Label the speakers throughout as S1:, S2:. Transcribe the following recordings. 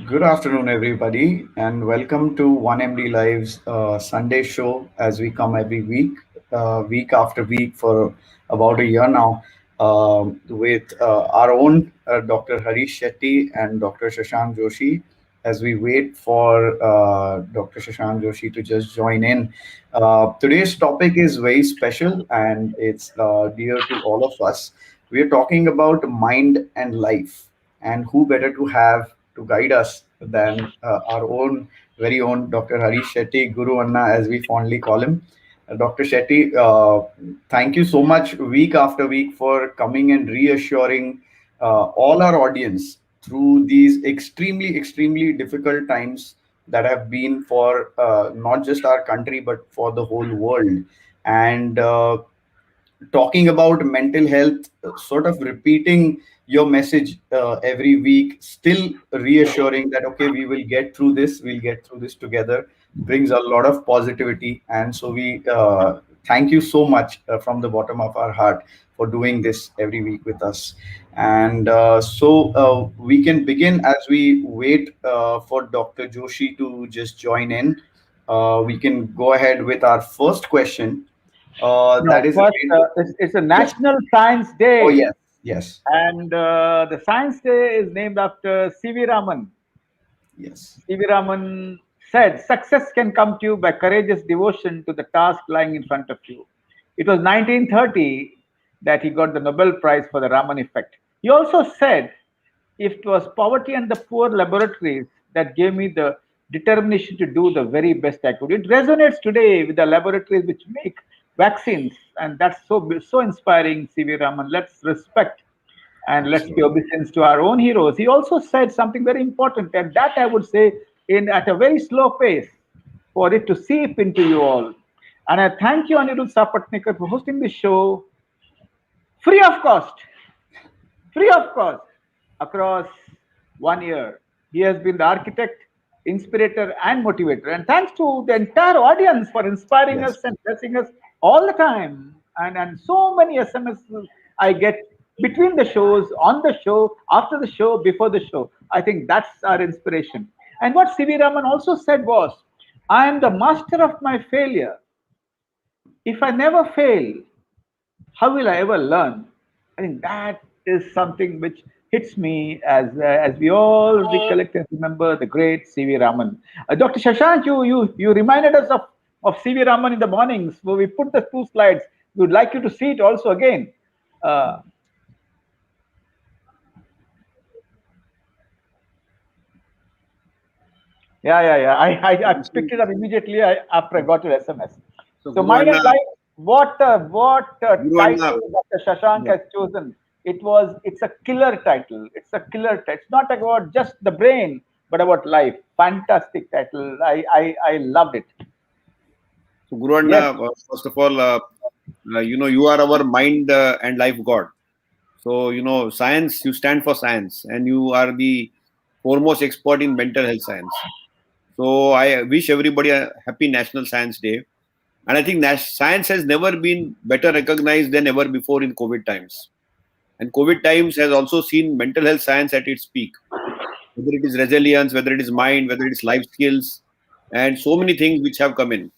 S1: Good afternoon, everybody, and welcome to 1MD Live's Sunday show as we come every week, week after week for about a year now, with our own Dr. Harish Shetty and Dr. Shashank Joshi. As we wait for Dr. Shashank Joshi to just join in, today's topic is very special and it's dear to all of us. We are talking about mind and life, and who better to have to guide us than our own very own Dr. Harish Shetty, Guru Anna, as we fondly call him. Dr. Shetty, thank you so much week after week for coming and reassuring all our audience through these extremely difficult times that have been for not just our country but for the whole world. And talking about mental health, sort of repeating your message every week, still reassuring that, okay, we will get through this, we'll get through this together, brings a lot of positivity. And so we thank you so much from the bottom of our heart for doing this every week with us. And we can begin as we wait for Dr. Joshi to just join in. We can go ahead with our first question.
S2: No,
S1: That is
S2: first,
S1: again.
S2: it's a
S1: Yes.
S2: National Science
S1: Oh,
S2: Day,
S1: yes. Yes.
S2: and the Science Day is named after C.V. Raman.
S1: Yes.
S2: C.V. Raman said, "Success can come to you by courageous devotion to the task lying in front of you." It was 1930 that he got the Nobel Prize for the Raman effect. He also said, "If it was poverty and the poor laboratories that gave me the determination to do the very best I could." It resonates today with the laboratories which make vaccines, and that's so inspiring, C.V. Raman. Let's respect and let's pay
S1: Absolutely.
S2: obeisance to our own heroes. He also said something very important, and that I would say in at a very slow pace for it to seep into you all. And I thank you, Anirudh Sapatnikar, for hosting this show free of cost, free of cost, across 1 year. He has been the architect, inspirator, and motivator. And thanks to the entire audience for inspiring
S1: Yes.
S2: us and blessing us all the time. And so many SMSs I get between the shows, on the show, after the show, before the show. I think that's our inspiration. And what C.V. Raman also said was, "I am the master of my failure. If I never fail, how will I ever learn?" I think that is something which hits me as we all recollect and remember the great C.V. Raman. Dr. Shashank, you reminded us of C.V. Raman in the mornings where we put the two slides. We would like you to see it also again. Uh, yeah. I picked it up immediately after I got your SMS.
S3: So
S2: So,
S3: Guru
S2: Mind
S3: Anna,
S2: and Life, what
S3: Guru Anna,
S2: title Dr. Shashank
S3: yeah.
S2: has chosen. It's a killer title. It's a killer title. It's not about just the brain, but about life. Fantastic title. I loved it.
S3: So Guru Anna,
S2: Yes,
S3: first of all, you are our mind and life God. So science. You stand for science, and you are the foremost expert in mental health science. So I wish everybody a happy National Science Day. And I think science has never been better recognized than ever before in COVID times. And COVID times has also seen mental health science at its peak. Whether it is resilience, whether it is mind, whether it is life skills, and so many things which have come in.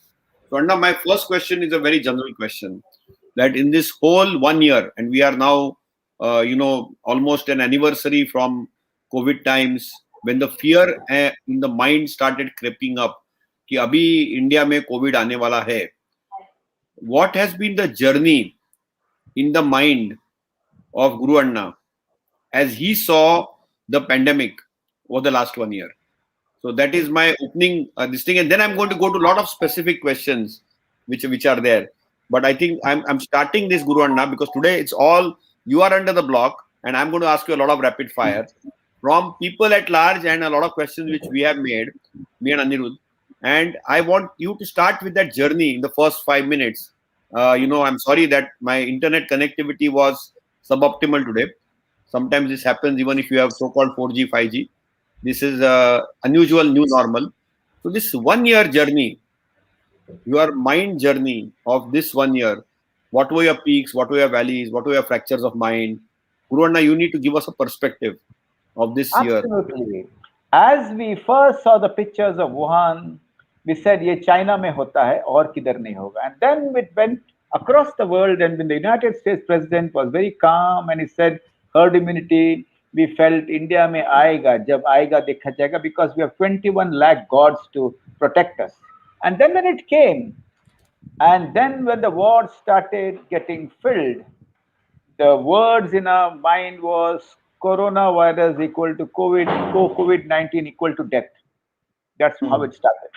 S3: So, Anna, my first question is a very general question. That in this whole 1 year, and we are now, almost an anniversary from COVID times, when the fear in the mind started creeping up, कि अभी India में Covid आने वाला है. What has been the journey in the mind of Guru Anna as he saw the pandemic over the last 1 year? So that is my opening this thing, and then I'm going to go to a lot of specific questions which are there. But I think I'm starting this Guru Anna because today it's all you are under the block, and I'm going to ask you a lot of rapid fire from people at large and a lot of questions which we have made, me and Anirudh. And I want you to start with that journey in the first 5 minutes. I'm sorry that my internet connectivity was suboptimal today. Sometimes this happens even if you have so-called 4G, 5G. This is a unusual new normal. So this 1 year journey, your mind journey of this 1 year, what were your peaks, what were your valleys, what were your fractures of mind? Guru Anna, you need to give us a perspective of this year.
S2: absolutely. As we first saw the pictures of Wuhan, we said, "ये China में होता है और किधर नहीं होगा." And then it went across the world, and when the United States president was very calm and he said, "Herd immunity," we felt India में आएगा, जब आएगा देखा जाएगा, because we have 21 lakh gods to protect us. And then when it came, and then when the wards started getting filled, the words in our mind was coronavirus equal to COVID-19 equal to death. That's how
S1: Hmm.
S2: it started.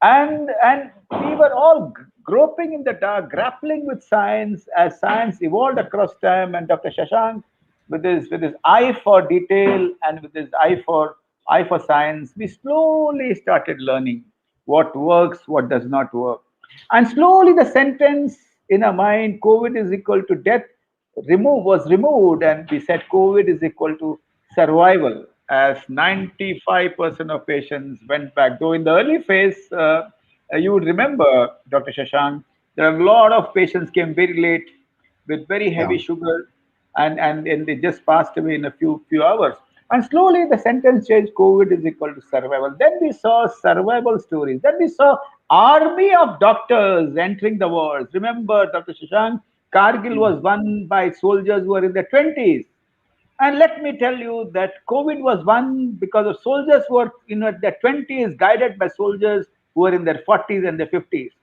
S2: And we were all groping in the dark, grappling with science as science evolved across time. And Dr. Shashank, with his eye for detail and with his eye for science, we slowly started learning what works, what does not work. And slowly the sentence in our mind, COVID is equal to death, was removed, and we said COVID is equal to survival, as 95% of patients went back. Though in the early phase, you would remember, Dr. Shashank, there are a lot of patients came very late with very
S1: Yeah.
S2: heavy sugar, and they just passed away in a few hours. And slowly the sentence changed, COVID is equal to survival. Then we saw survival stories. Then we saw army of doctors entering the wars. Remember, Dr. Shashank, Kargil
S1: Hmm.
S2: was won by soldiers who were in their 20s. And let me tell you that COVID was won because of soldiers who were in their 20s, guided by soldiers who were in their 40s and their 50s.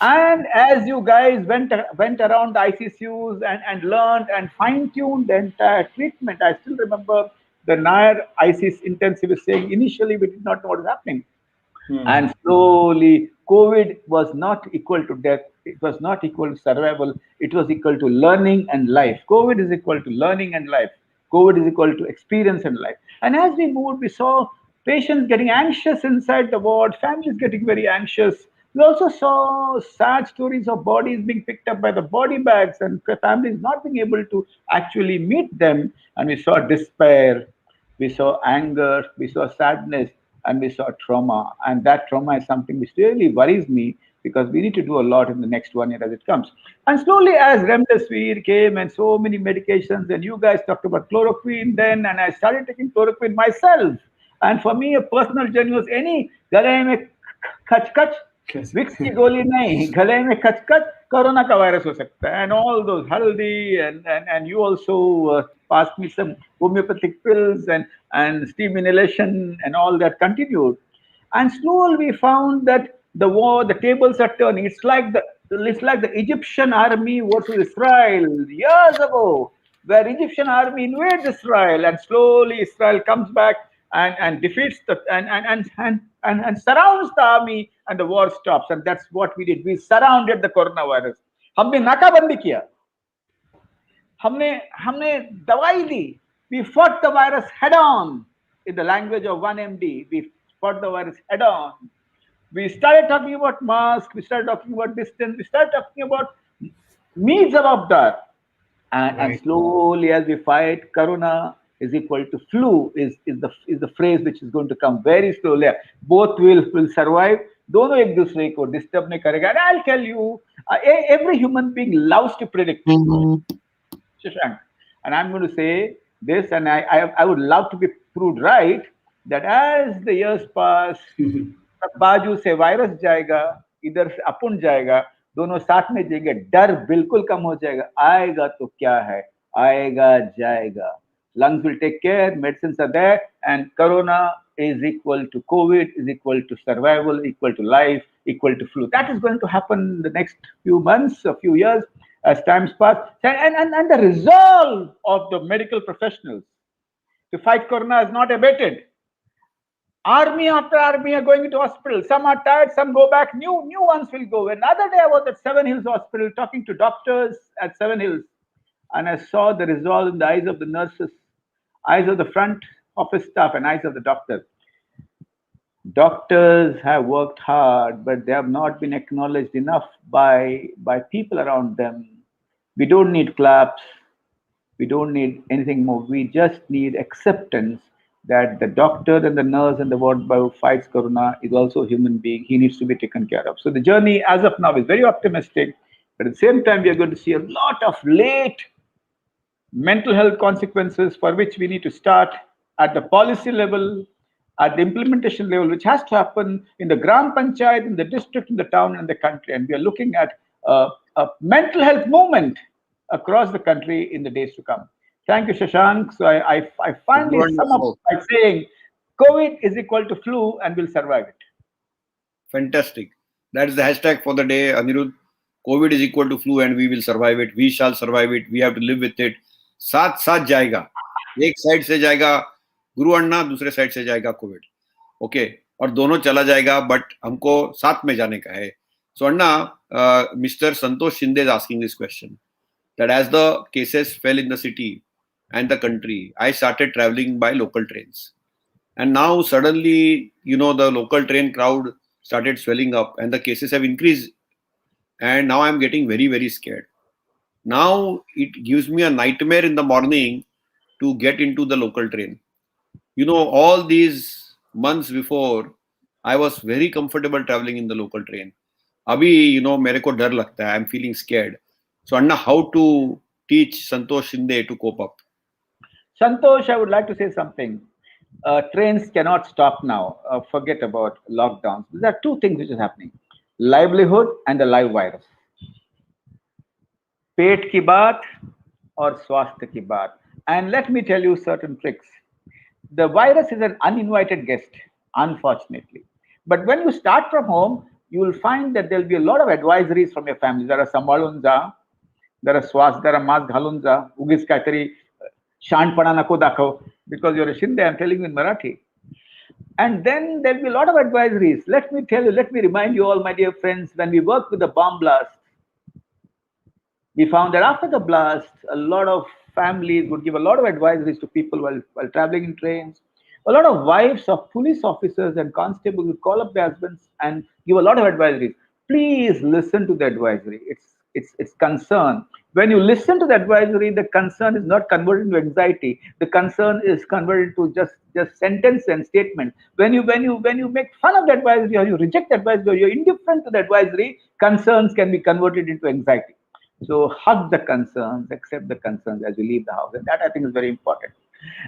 S2: And as you guys went around the ICCUs and learned and fine-tuned the entire treatment, I still remember the Nair ICS intensivist saying, initially we did not know what was happening.
S1: Hmm.
S2: And slowly, COVID was not equal to death. It was not equal to survival. It was equal to learning and life. COVID is equal to learning and life. COVID is equal to experience and life. And as we moved, we saw patients getting anxious inside the ward, families getting very anxious. We also saw sad stories of bodies being picked up by the body bags and families not being able to actually meet them. And we saw despair, we saw anger, we saw sadness, and we saw trauma. And that trauma is something which really worries me, because we need to do a lot in the next 1 year as it comes. And slowly, as remdesivir came and so many medications, and you guys talked about chloroquine then, and I started taking chloroquine myself. And for me, a personal journey was any गले में खच खच
S1: Yes.
S2: Vicks की गोली नहीं, गले में खचखच, corona का वायरस हो सकता है. And all those haldi, and you also passed me some homeopathic pills, and steam inhalation and all that continued. And slowly we found that the tables are turning. It's like the Egyptian army versus Israel years ago, where Egyptian army invades Israel, and slowly Israel comes back and defeats and surrounds the army, and the war stops. And that's what we did. We surrounded the coronavirus. हमने नाकाबंदी किया. हमने हमने दवाई दी. We fought the virus head on. In the language of 1MD, we fought the virus head on. We started talking about masks, we started talking about distance, we started talking about needs of Abdar. And
S1: Right.
S2: slowly, as we fight, Corona is equal to flu is the phrase which is going to come very slowly. Both will survive. दोनों एक दूसरे को disturb नहीं करेगा. And I'll tell you, every human being loves to predict. Shashank. And I'm going to say this, and I would love to be proved right, that as the years pass, बाजू से virus जाएगा, इधर से अपुन जाएगा, दोनों साथ में जाएंगे, डर बिल्कुल कम हो जाएगा. आएगा तो क्या है, आएगा जाएगा. Lungs will take care, medicines are there, and corona is equal to COVID, is equal to survival, equal to life, equal to flu. That is going to happen in the next few months, a few years, as times pass. And the resolve of the medical professionals to fight corona is not abated. Army after army are going into hospital. Some are tired, some go back. New ones will go. Another day I was at Seven Hills Hospital talking to doctors at Seven Hills, and I saw the resolve in the eyes of the nurses, eyes of the front office staff, and eyes of the doctor. Doctors have worked hard, but they have not been acknowledged enough by people around them. We don't need claps. We don't need anything more. We just need acceptance that the doctor and the nurse and the ward boy who fights corona is also a human being. He needs to be taken care of. So the journey as of now is very optimistic, but at the same time, we are going to see a lot of late mental health consequences, for which we need to start at the policy level, at the implementation level, which has to happen in the Gram Panchayat, in the district, in the town, and the country. And we are looking at a mental health movement across the country in the days to come. Thank you, Shashank. So I finally sum up
S3: Wonderful.
S2: by saying COVID is equal to flu and we'll survive it.
S3: Fantastic. That is the hashtag for the day, Anirudh. COVID is equal to flu and we will survive it. We shall survive it. We have to live with it. साथ साथ जाएगा. एक side से जाएगा गुरु अन्ना, दूसरे side से जाएगा Covid. Okay, और दोनों चला जाएगा, बट हमको साथ में जाने का है. So Anna, Mr. Santosh Shinde is asking this question, that as the cases fell in the city and the country, I started traveling by local trains. And now suddenly, the local train crowd started swelling up and the cases have increased. And now I'm getting very, very scared. Now it gives me a nightmare in the morning to get into the local train. All these months before, I was very comfortable traveling in the local train. Abhi, mere ko dar lagta hai. I'm feeling scared. So Anna, how to teach Santosh Shinde to cope up?
S2: Santosh, I would like to say something. Trains cannot stop now. Forget about lockdowns. There are two things which is happening: livelihood and the live virus. पेट की बात और स्वास्थ्य की बात. And let me tell you certain tricks. The virus is an uninvited guest, unfortunately. But when you start from home, you will find that there will be a lot of advisories from your family. There are sambalunza, there are swas, there are mask ghalunza, ugis kaitari shandpana nako dakho, because you're a Shinde, I'm telling you in Marathi. And then there'll be a lot of advisories. Let me tell you, let me remind you all, my dear friends, when we worked with the bomb blast, we found that after the blast, a lot of families would give a lot of advisories to people while traveling in trains. A lot of wives of police officers and constables would call up their husbands and give a lot of advisories. Please listen to the advisory. It's concern. When you listen to the advisory, the concern is not converted into anxiety. The concern is converted to just sentence and statement. When you make fun of the advisory or you reject the advisory or you're indifferent to the advisory, concerns can be converted into anxiety. So hug the concerns, accept the concerns as you leave the house. And that I think is very important.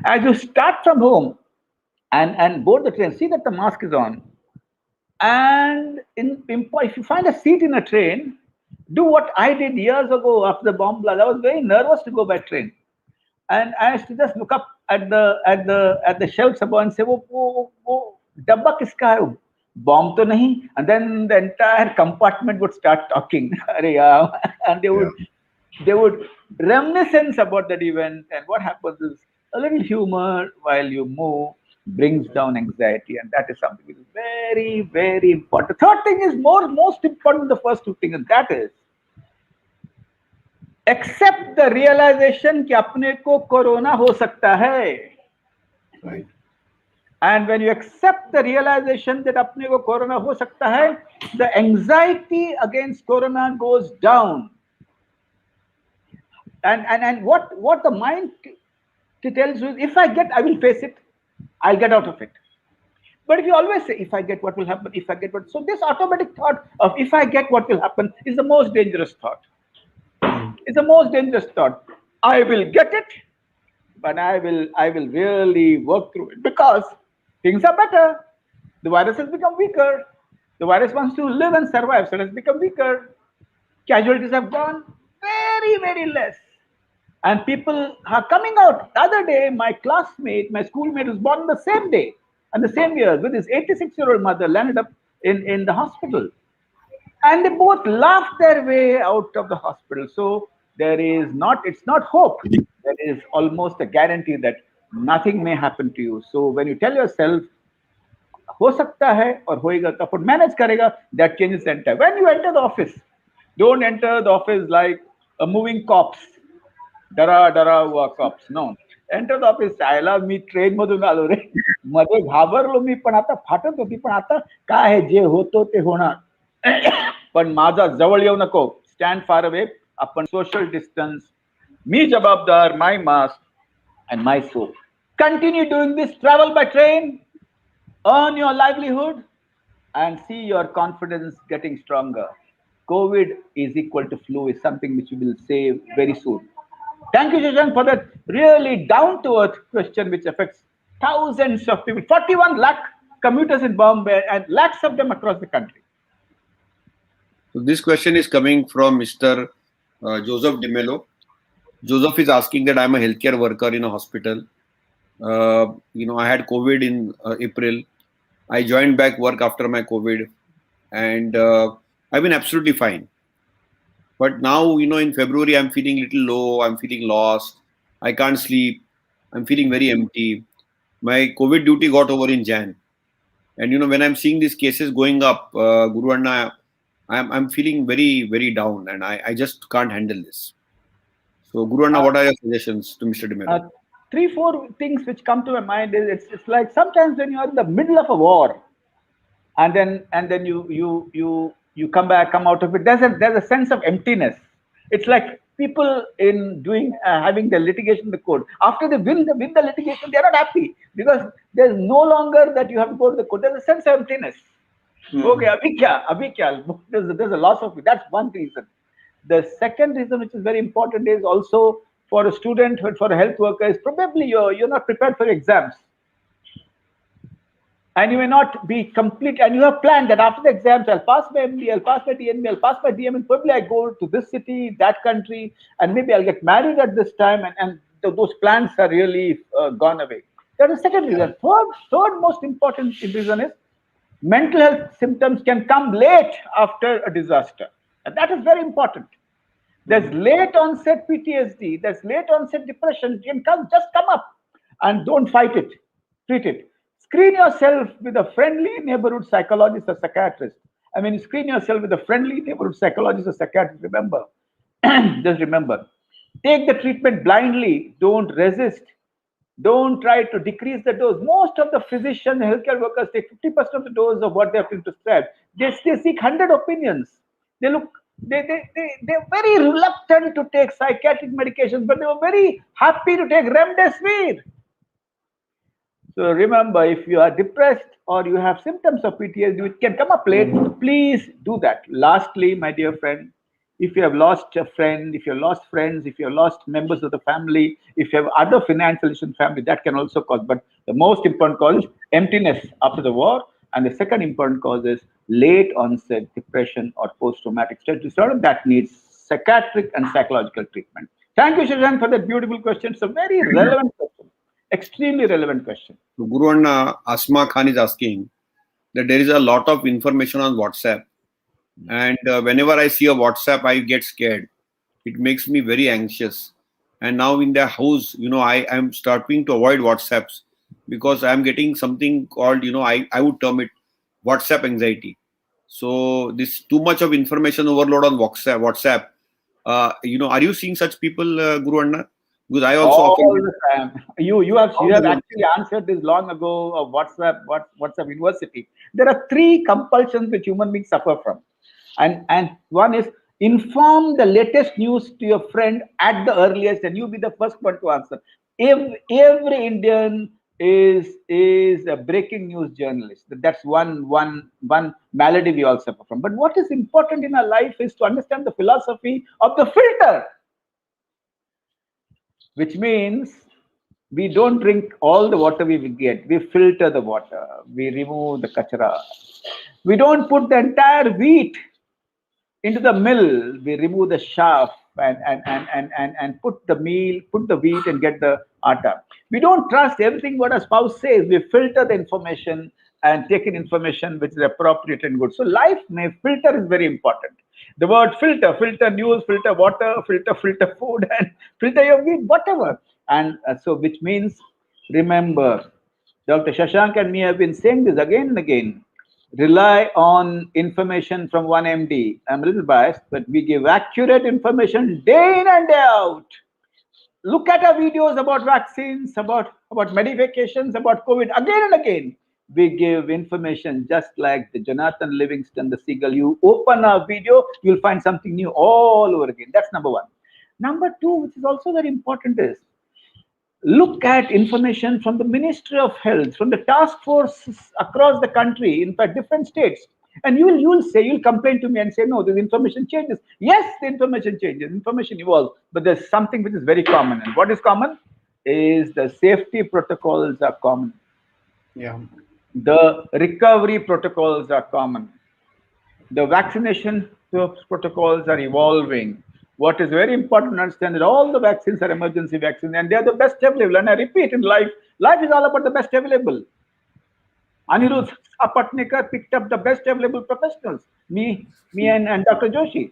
S2: As you start from home and board the train, see that the mask is on. And if you find a seat in a train, do what I did years ago after the bomb blast. I was very nervous to go by train. And I used to just look up at the shelves above and say, wo dabba kiska hai? Bomb to nahi? And then the entire compartment would start talking. And they would reminiscence about that event. And what happens is a little humor while you move brings down anxiety, and that is something which is very, very important. The third thing is most important than the first two things, and that is accept the realization कि अपने को corona हो सकता है.
S1: Right.
S2: And when you accept the realization that अपने को corona हो सकता है, the anxiety against corona goes down. And what the mind tells you is, if I will face it, I'll get out of it. But if you always say, if I get, what will happen? If I get what, so this automatic thought of if I get, what will happen is the most dangerous thought. It's the most dangerous thought. I will get it, but I will really work through it because things are better. The virus has become weaker. The virus wants to live and survive, so it has become weaker. Casualties have gone very, very less. And people are coming out. The other day, my classmate, my schoolmate was born the same day and the same year with his 86-year-old mother, landed up in the hospital. And they both laughed their way out of the hospital. So it's not hope. There is almost a guarantee that nothing may happen to you. So when you tell yourself, हो सकता है और होएगा तो अपन manage करेगा, that changes the entire. When you enter the office, don't enter the office like a moving corpse. डरा हुआ corpse. No, enter the office. आयला मी ट्रेन मधून आलो रे, मध्ये घाबरलो मी, पण आता फाटत होती, पण आता काय आहे, जे होतो ते होणार. पण माझा जवळ येऊ नको. Stand far away. आपण सोशल डिस्टन्स. मी जबाबदार. My mask and my soap. Continue doing this. Travel by train, earn your livelihood, and see your confidence getting stronger. COVID is equal to flu is something which we will say very soon. Thank you, Shashank, for that really down-to-earth question which affects Thousands of people, 41 lakh commuters in Bombay, and lakhs of them across the country.
S3: So this question is coming from Mr. Joseph DeMello. Joseph is asking that I'm a healthcare worker in a hospital. I had COVID in April. I joined back work after my COVID, and I've been absolutely fine. But now, in February, I'm feeling a little low. I'm feeling lost. I can't sleep. I'm feeling very empty. My COVID duty got over in Jan. And, when I'm seeing these cases going up, Guru Anna, I'm feeling very, very down, and I just can't handle this. So, Guru Anna, what are your suggestions to Mr. Demelo?
S2: Three, four things which come to my mind is it's like sometimes when you are in the middle of a war, and then you come out of it. There's a sense of emptiness. It's like people in doing having the litigation in the court. After they win the litigation, they're not happy because there's no longer that you have to go to the court. There's a sense of emptiness. Okay, abhi kya? There's a loss of it. That's one reason. The second reason, which is very important, is also for a student, for a health worker, is probably you're not prepared for exams. And you may not be complete, and you have planned that after the exams, I'll pass my MD, I'll pass my DNB, I'll pass my DM, and probably I go to this city, that country, and maybe I'll get married at this time, and those plans are really gone away. That's the second reason. Third most important reason is mental health symptoms can come late after a disaster. And that is very important. There's late onset PTSD, there's late onset depression. It can just come up, and don't fight it, treat it. Screen yourself with a friendly neighborhood psychologist or psychiatrist. I mean, screen yourself with a friendly neighborhood psychologist or psychiatrist. Remember, just remember, take the treatment blindly. Don't resist. Don't try to decrease the dose. Most of the physicians, healthcare workers take 50% of the dose of what they have been prescribed. They seek 100 opinions. They're very reluctant to take psychiatric medications, but they were very happy to take remdesivir. So remember, if you are depressed or you have symptoms of PTSD, which can come up late, please do that. Lastly, my dear friend, if you have lost a friend, if you have lost friends, if you have lost members of the family, if you have other financial issues in family, that can also cause. But the most important cause is emptiness after the war. And the second important cause is late onset depression or post-traumatic stress disorder that needs psychiatric and psychological treatment. Thank you, Shashank, for that beautiful question. It's a very relevant question. Extremely relevant question.
S3: So Guru Anna, Asma Khan is asking that there is a lot of information on WhatsApp. And whenever I see a WhatsApp, I get scared. It makes me very anxious. And now in the house, I am starting to avoid WhatsApps because I'm getting something called, I would term it WhatsApp anxiety. So this too much of information overload on WhatsApp. Are you seeing such people, Guru Anna? Because I also
S2: all the time. You have actually answered this long ago of WhatsApp University. There are three compulsions which human beings suffer from, and one is inform the latest news to your friend at the earliest, and you be the first one to answer. Every Indian is a breaking news journalist. That's one malady we all suffer from. But what is important in our life is to understand the philosophy of the filter, which means we don't drink all the water we get. We filter the water. We remove the kachara. We don't put the entire wheat into the mill. We remove the chaff and put the wheat and get the atta. We don't trust everything what a spouse says. We filter the information and take in information which is appropriate and good. So filter is very important. The word filter news, filter water, filter food, and filter your meat, whatever. And so which means, remember, Dr. Shashank and me have been saying this again and again. Rely on information from one MD. I'm a little biased, but we give accurate information day in and day out. Look at our videos about vaccines, about medications, about COVID again and again. We give information just like the Jonathan Livingston, the seagull. You open a video, you'll find something new all over again. That's number one. Number two, which is also very important, is look at information from the Ministry of Health, from the task forces across the country, in fact, different states. And you'll complain to me and say, no, this information changes. Yes, the information changes, information evolves, but there's something which is very common. And what is common? is the safety protocols are common.
S1: Yeah.
S2: The recovery protocols are common. The vaccination protocols are evolving. What is very important to understand that all the vaccines are emergency vaccines and they are the best available. And I repeat, in life, life is all about the best available. Anirudh Sapatnikar picked up the best available professionals, me and Dr. Joshi.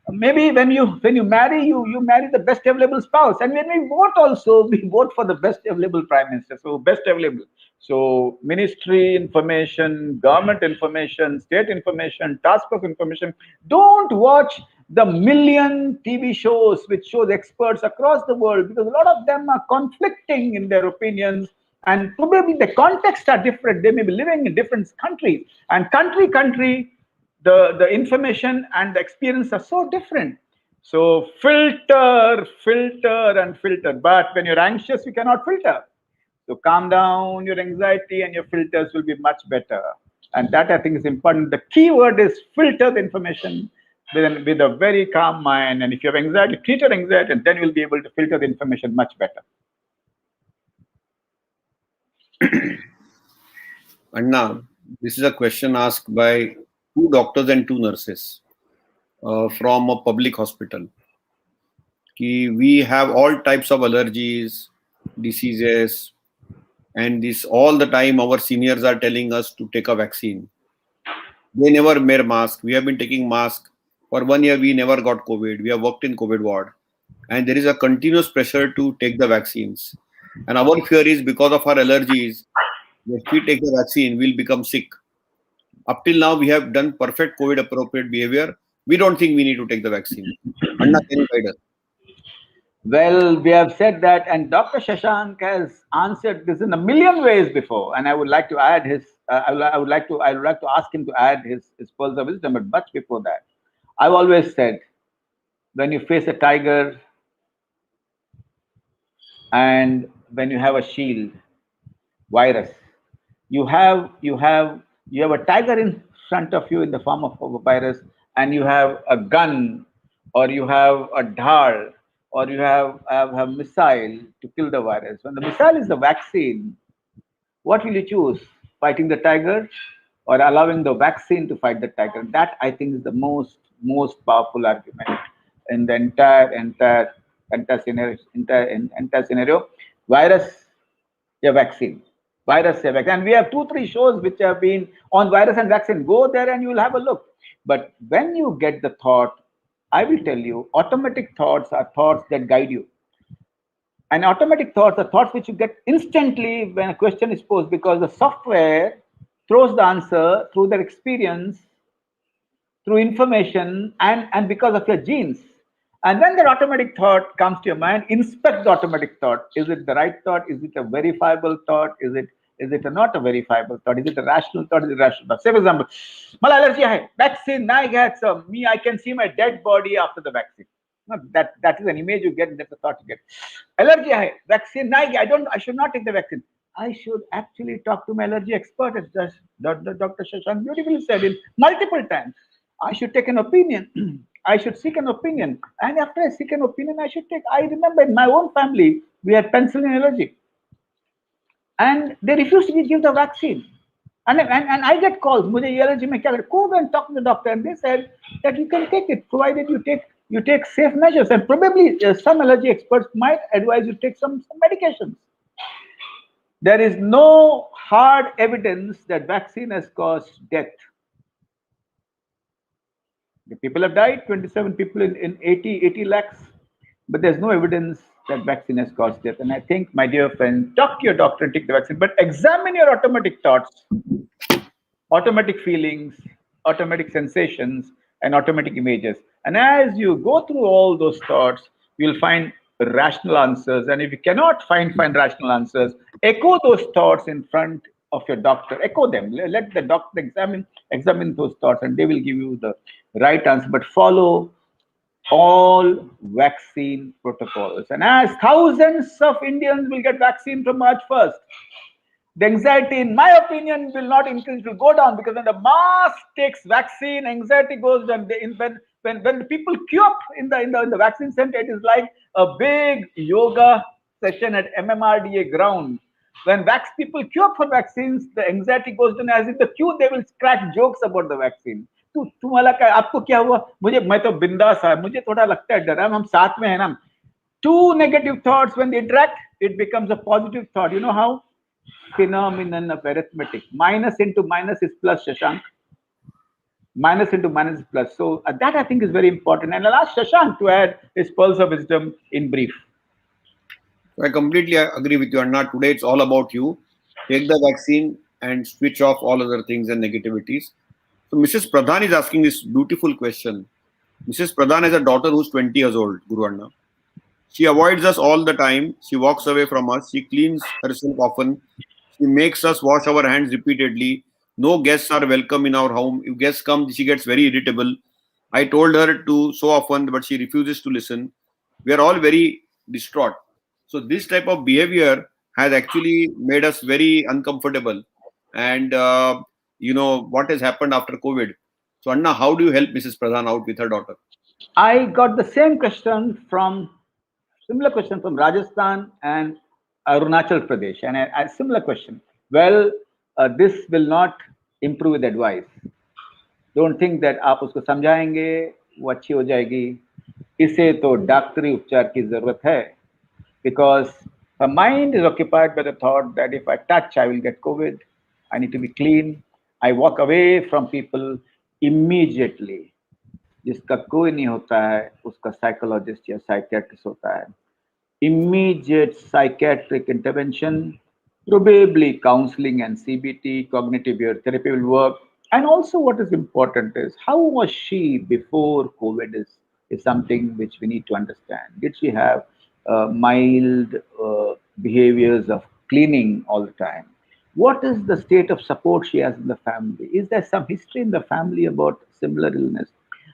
S2: Maybe when you marry, you marry the best available spouse, and when we vote also, we vote for the best available prime minister. So best available. So ministry information, government information, state information, task force information. Don't watch the million TV shows which shows experts across the world, because a lot of them are conflicting in their opinions, and probably the contexts are different. They may be living in different countries, and country, the information and the experience are so different. So filter. But when you're anxious, you cannot filter. So calm down your anxiety and your filters will be much better. And that I think is important. The key word is filter the information with a very calm mind. And if you have anxiety, treat your anxiety, and then you'll be able to filter the information much better.
S3: Anna, this is a question asked by two doctors and two nurses from a public hospital. We have all types of allergies, diseases, and this all the time our seniors are telling us to take a vaccine. They never wear mask. We have been taking mask for 1 year. We never got COVID. We have worked in COVID ward, and there is a continuous pressure to take the vaccines. And our fear is because of our allergies, if we take the vaccine, we'll become sick. Up till now, we have done perfect COVID appropriate behavior. We don't think we need to take the vaccine. Anna, can you guide us?
S2: Well, we have said that, and Dr. Shashank has answered this in a million ways before. And I would like to add his. I would like to ask him to add his pearls of wisdom. But much before that, I've always said, when you face a tiger and when you have a shield, virus, you have a tiger in front of you in the form of a virus, and you have a gun, or you have a dhar, or you have a missile to kill the virus. When the missile is the vaccine, what will you choose? Fighting the tiger or allowing the vaccine to fight the tiger? That I think is the most powerful argument in the entire scenario. Virus, a vaccine. Virus, a vaccine. And we have 2, 3 shows which have been on virus and vaccine. Go there and you will have a look. But when you get the thought, I will tell you, automatic thoughts are thoughts that guide you. And automatic thoughts are thoughts which you get instantly when a question is posed, because the software throws the answer through their experience, through information, and because of your genes. And when that automatic thought comes to your mind, inspect the automatic thought. Is it the right thought? Is it a verifiable thought? Is it not a verifiable thought? Is it a rational thought? Is it irrational thought? Say, for example, mal allergy hai, vaccine, nahi get, so me, I can see my dead body after the vaccine. No, that is an image you get, that's a thought you get. Allergy hai, vaccine, nahi, I should not take the vaccine. I should actually talk to my allergy expert, as Dr. Shashank beautifully said in multiple times. I should take an opinion. I should seek an opinion. And after I seek an opinion, I should take. I remember in my own family, we had penicillin allergy. And they refused to give the vaccine. And I get calls, "Mujhe ye allergy mein kya kare?" Go and talk to the doctor. And they said that you can take it, provided you take safe measures. And probably some allergy experts might advise you take some medications. There is no hard evidence that vaccine has caused death. The people have died, 27 people in 80 lakhs, but there's no evidence that vaccine has caused death. And I think, my dear friend, talk to your doctor and take the vaccine, but examine your automatic thoughts, automatic feelings, automatic sensations, and automatic images. And as you go through all those thoughts, you'll find rational answers. And if you cannot find rational answers, echo those thoughts in front of your doctor. Echo them. Let the doctor examine those thoughts, and they will give you the right answer. But follow all vaccine protocols. And as thousands of Indians will get vaccine from March 1st, the anxiety, in my opinion, will not increase, it will go down, because when the mass takes vaccine, anxiety goes down. When the people queue up in the vaccine center, it is like a big yoga session at MMRDA ground. When people queue up for vaccines, the anxiety goes down. As in the queue, they will crack jokes about the vaccine. तो तुम्हारा क्या आपको क्या हुआ मुझे मैं तो बिंदास है मुझे थोड़ा लगता है डर हम साथ में है ना two negative thoughts when they interact it becomes a positive thought you know how phenomenon of arithmetic minus into minus is plus Shashank minus into minus is plus so that I think is very important and I'll ask Shashank to add his pearls of wisdom in brief.
S3: I completely agree with you, Anna. Today it's all about you. Take the vaccine and switch off all other things and negativities. So Mrs. Pradhan is asking this beautiful question. Mrs. Pradhan has a daughter who's 20 years old, Guru Anna. She avoids us all the time. She walks away from us. She cleans herself often. She makes us wash our hands repeatedly. No guests are welcome in our home. If guests come, she gets very irritable. I told her to so often, but she refuses to listen. We are all very distraught. So this type of behavior has actually made us very uncomfortable. And what has happened after COVID. So Anna, how do you help Mrs. Pradhan out with her daughter?
S2: I got the same question from similar question from Rajasthan and Arunachal Pradesh, and a similar question. Well, this will not improve with advice. Don't think that आप उसको समझाएंगे वो अच्छी हो जाएगी. इसे तो डॉक्टरी उपचार की जरूरत है because her mind is occupied by the thought that if I touch, I will get COVID. I need to be clean. I walk away from people immediately. जिसका कोई नहीं होता है उसका साइकोलॉजिस्ट या साइकेट्रिस्ट होता है immediate psychiatric intervention probably counseling and CBT cognitive behavior therapy will work and also what is important is how was she before COVID is something which we need to understand did she have mild behaviors of cleaning all the time what is the state of support she has in the family is there some history in the family about similar illness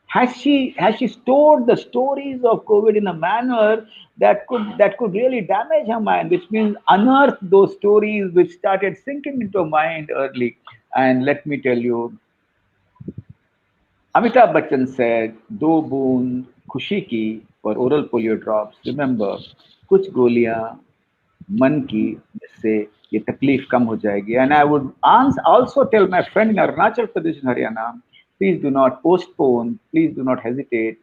S2: has she stored the stories of COVID in a manner that could really damage her mind, which means unearth those stories which started sinking into her mind early. And let me tell you, Amitabh Bachchan said, "दो बूंद खुशी की for oral polio drops." Remember, कुछ गोलियां मन की जिससे ये तकलीफ कम हो जाएगी. And I would also tell my friend in Arunachal Pradesh and Haryana, please do not postpone, please do not hesitate.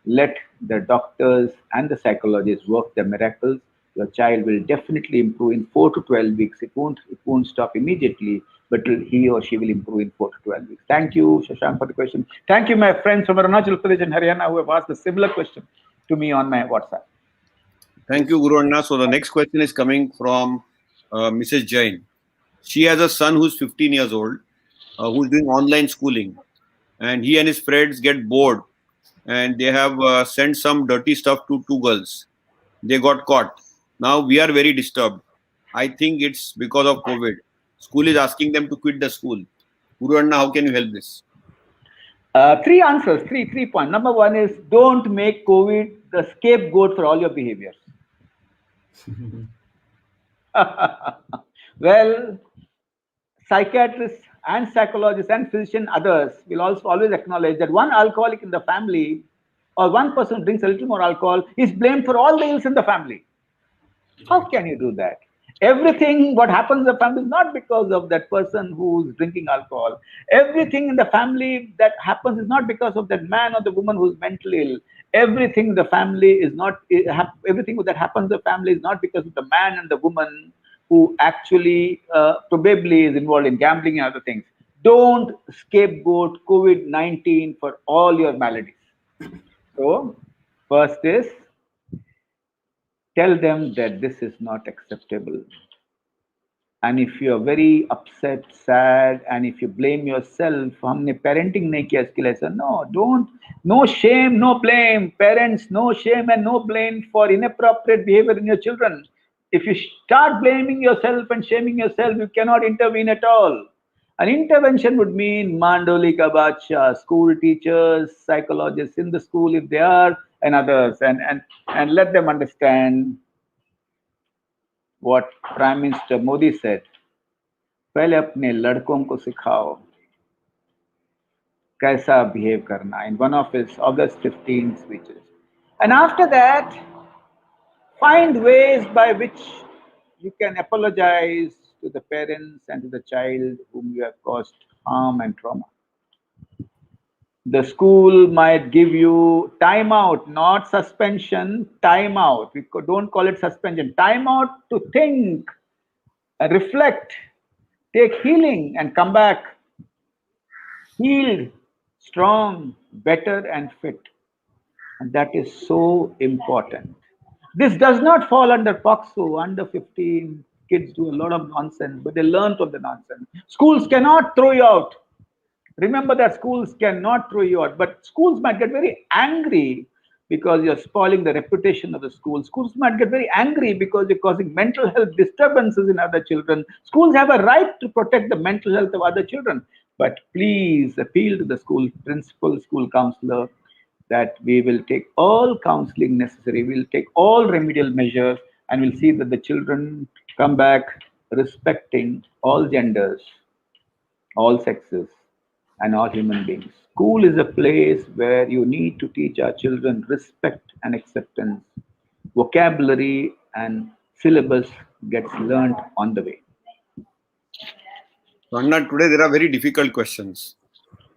S2: Let the doctors and the psychologists work their miracles. Your child will definitely improve in 4 to 12 weeks. It won't stop immediately, but he or she will improve in 4 to 12 weeks. Thank you, Shashank, for the question. Thank you, my friends from Arunachal Pradesh and Haryana who have asked a similar question to me on my WhatsApp.
S3: Thank you, Guru Anna. So the next question is coming from Mrs. Jain. She has a son who's 15 years old, who's doing online schooling, and he and his friends get bored, and they have sent some dirty stuff to two girls. They got caught. Now we are very disturbed. I think it's because of COVID. School is asking them to quit the school. Guru Anna, how can you help this?
S2: Three answers, three points. Number one is don't make COVID the scapegoat for all your behaviors. Well, psychiatrists and psychologists and physicians, others will also always acknowledge that one alcoholic in the family or one person who drinks a little more alcohol is blamed for all the ills in the family. How can you do that? Everything what happens in the family is not because of that person who's drinking alcohol. Everything in the family that happens is not because of that man or the woman who's mentally ill. Everything in the family is not everything that happens in the family is not because of the man and the woman who actually probably is involved in gambling and other things. Don't scapegoat COVID-19 for all your maladies. So, first is tell them that this is not acceptable. And if you're very upset, sad, and if you blame yourself, हमने parenting नहीं किया इसके लिए no, don't, no shame, no blame. Parents, no shame and no blame for inappropriate behavior in your children. If you start blaming yourself and shaming yourself, you cannot intervene at all. An intervention would mean Mandoli ka Badsha, school teachers, psychologists in the school if they are, and others, and let them understand what Prime Minister Modi said. पहले अपने लड़कों को सिखाओ कैसा behave करना in one of his August 15 speeches. And after that, Find ways by which you can apologize to the parents and to the child whom you have caused harm and trauma. The school might give you timeout, not suspension, timeout. Don't call it suspension. Timeout to think, reflect, take healing, and come back healed, strong, better, and fit. And that is so important. This does not fall under POXO, under 15. Kids do a lot of nonsense, but they learn from the nonsense. Schools cannot throw you out. Remember that schools cannot throw you out, but schools might get very angry because you're spoiling the reputation of the school. Schools might get very angry because you're causing mental health disturbances in other children. Schools have a right to protect the mental health of other children. But please appeal to the school principal, school counselor, that we will take all counseling necessary, we'll take all remedial measures, and we'll see that the children come back respecting all genders, all sexes, and all human beings. School is a place where you need to teach our children respect and acceptance. Vocabulary and syllabus gets learned on the way.
S3: So, Anna, today there are very difficult questions.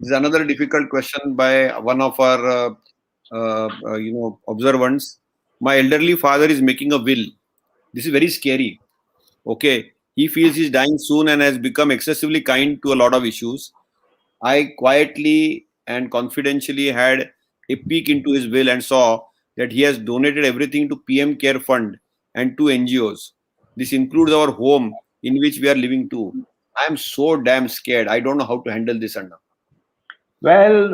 S3: This is another difficult question by one of our, observants. My elderly father is making a will. This is very scary. Okay, he feels he's dying soon and has become excessively kind to a lot of issues. I quietly and confidentially had a peek into his will and saw that he has donated everything to PM Care Fund and two NGOs. This includes our home in which we are living too. I am so damn scared. I don't know how to handle this, Anna.
S2: Well,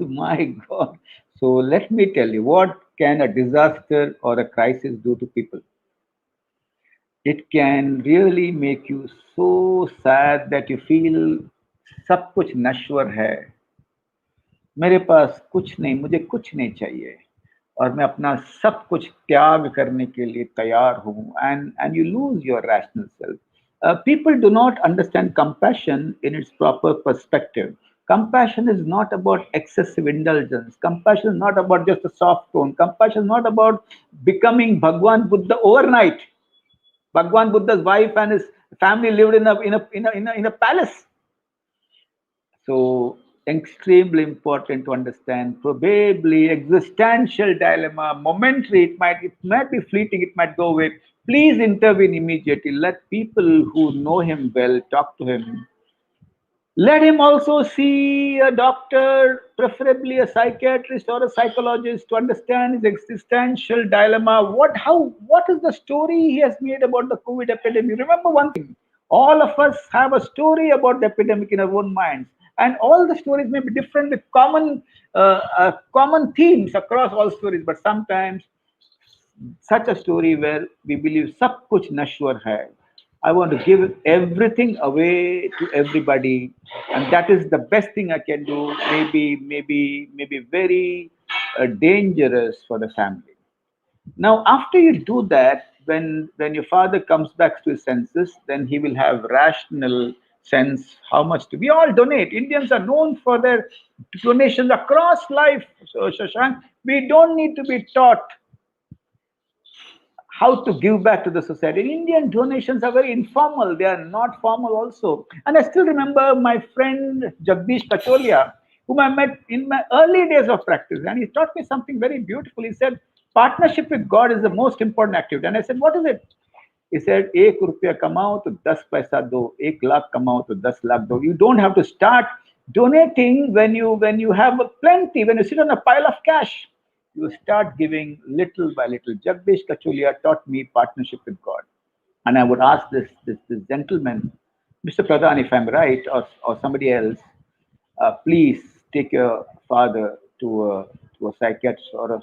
S2: my God. So let me tell you, what can a disaster or a crisis do to people? It can really make you so sad that you feel सब कुछ नश्वर है, मेरे पास कुछ नहीं, मुझे कुछ नहीं चाहिए, और मैं अपना सब कुछ त्याग करने के लिए तैयार हूँ, and you lose your rational self. People do not understand compassion in its proper perspective. Compassion is not about excessive indulgence. Compassion is not about just a soft tone. Compassion is not about becoming Bhagwan Buddha overnight. Bhagwan Buddha's wife and his family lived in a palace. So extremely important to understand. Probably existential dilemma, momentary. It might be fleeting. It might go away. Please intervene immediately. Let people who know him well talk to him. Let him also see a doctor, preferably a psychiatrist or a psychologist, to understand his existential dilemma. What is the story he has made about the COVID epidemic? Remember one thing: all of us have a story about the epidemic in our own minds, and all the stories may be different with common themes across all stories. But sometimes such a story where we believe sab kuch nashwar hai. I want to give everything away to everybody, and that is the best thing I can do. Maybe very dangerous for the family. Now, after you do that, when your father comes back to his senses, then he will have rational sense how much to. We all donate. Indians are known for their donations across life. So, Shashank, we don't need to be taught how to give back to the society. Indian donations are very informal, they are not formal also. And I still remember my friend Jagdish Kacholia, whom I met in my early days of practice, and he taught me something very beautiful. He said, partnership with God is the most important activity. And I said, what is it? He said, एक रुपया कमाओ तो 10 पैसा दो, 1 लाख कमाओ तो 10 लाख दो. You don't have to start donating when you have plenty, when you sit on a pile of cash. You start giving little by little. Jagdish Kachulia taught me partnership with God. And I would ask this gentleman, Mr. Pradhan, if I'm right, or somebody else, please take your father to a psychiatrist or a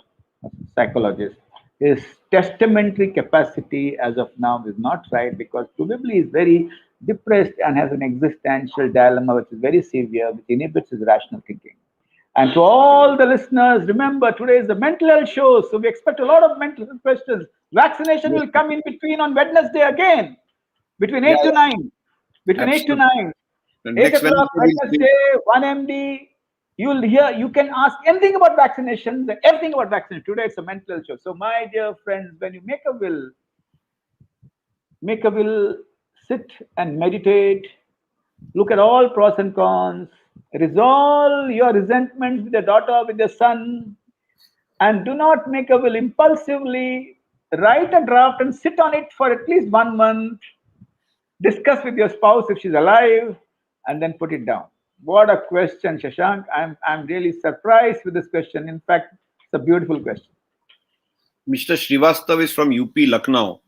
S2: psychologist. His testamentary capacity as of now is not right, because probably he's very depressed and has an existential dilemma which is very severe, which inhibits his rational thinking. And to all the listeners, remember, today is the mental health show, so we expect a lot of mental health questions. Vaccination will come in between on Wednesday again, between 8 to 9. Between 8 to
S3: Absolutely.
S2: 9.
S3: The
S2: 8
S3: next
S2: o'clock,
S3: Wednesday we'll speak.
S2: Wednesday, 1 MD. You can ask anything about vaccinations and everything about vaccination. Today it's a mental health show. So, my dear friends, when you make a will, sit and meditate, look at all pros and cons, resolve your resentments with your daughter, with your son, and do not make a will impulsively. Write a draft and sit on it for at least 1 month. Discuss with your spouse if she's alive, and then put it down. What a question, Shashank. I'm really surprised with this question. In fact, it's a beautiful question.
S3: Mr. Srivastav is from UP, Lucknow.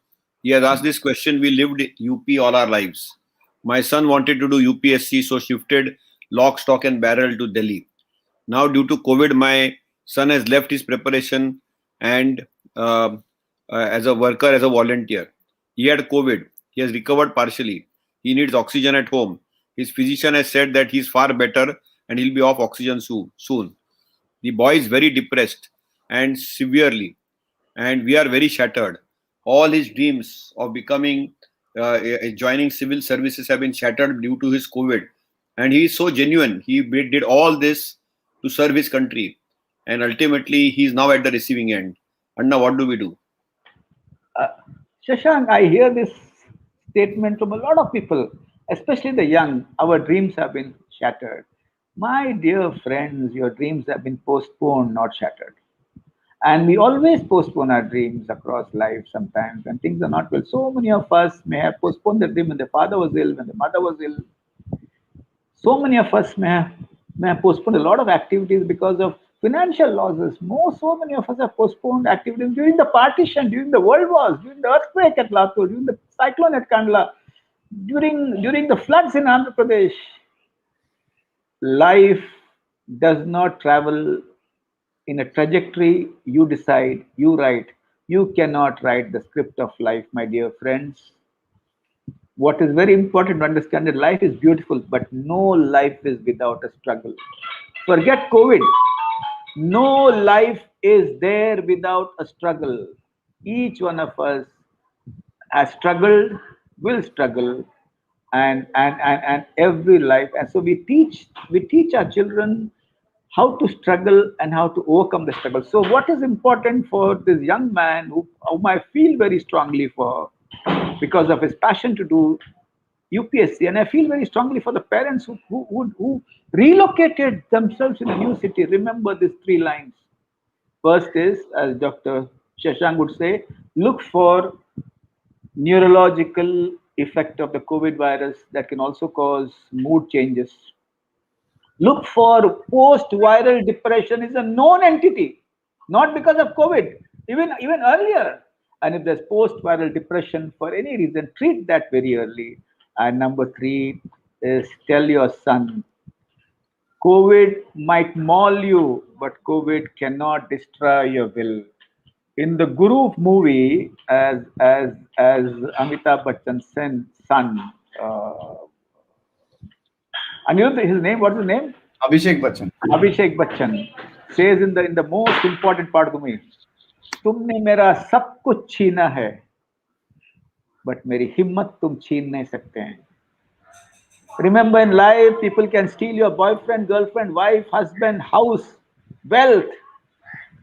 S3: He has asked this question. We lived UP all our lives. My son wanted to do UPSC, so shifted lock, stock, and barrel to Delhi. Now, due to COVID, my son has left his preparation and uh, as a worker, as a volunteer. He had COVID. He has recovered partially. He needs oxygen at home. His physician has said that he's far better and he'll be off oxygen soon. The boy is very depressed and severely, and we are very shattered. All his dreams of becoming, joining civil services have been shattered due to his COVID. And he is so genuine. He did all this to serve his country, and ultimately he is now at the receiving end. Anna, what do we do?
S2: Uh, Shashank, I hear this statement from a lot of people, especially the young. Our dreams have been shattered. My dear friends, your dreams have been postponed, not shattered. And we always postpone our dreams across life sometimes when things are not well. So many of us may have postponed their dream when the father was ill, when the mother was ill. So many of us may have postponed a lot of activities because of financial losses. So many of us have postponed activities during the partition, during the world wars, during the earthquake at Latur, during the cyclone at Kandla, during the floods in Andhra Pradesh. Life does not travel in a trajectory you decide, you write. You cannot write the script of life, my dear friends. What is very important to understand that life is beautiful, but no life is without a struggle. Forget COVID. No life is there without a struggle. Each one of us has struggled, will struggle, and every life. And so we teach our children how to struggle and how to overcome the struggle. So what is important for this young man whom I feel very strongly for because of his passion to do UPSC, and I feel very strongly for the parents who relocated themselves in a new city. Remember these three lines. First is, as Dr. Shashank would say, look for neurological effect of the COVID virus that can also cause mood changes. Look for post-viral depression is a known entity, not because of COVID, even earlier. And if there's post-viral depression for any reason, treat that very early. And number three is tell your son, COVID might maul you, but COVID cannot destroy your will. In the Guru movie, as Amitabh Bachchan's son, uh, Anirudh, his name, what's his name?
S1: Abhishek Bachchan.
S2: Abhishek Bachchan says in the most important part of the movie, तुमने मेरा सब कुछ छीना है, but मेरी हिम्मत तुम छीन नहीं सकते हैं. Remember, in life, people can steal your boyfriend, girlfriend, wife, husband, house, wealth,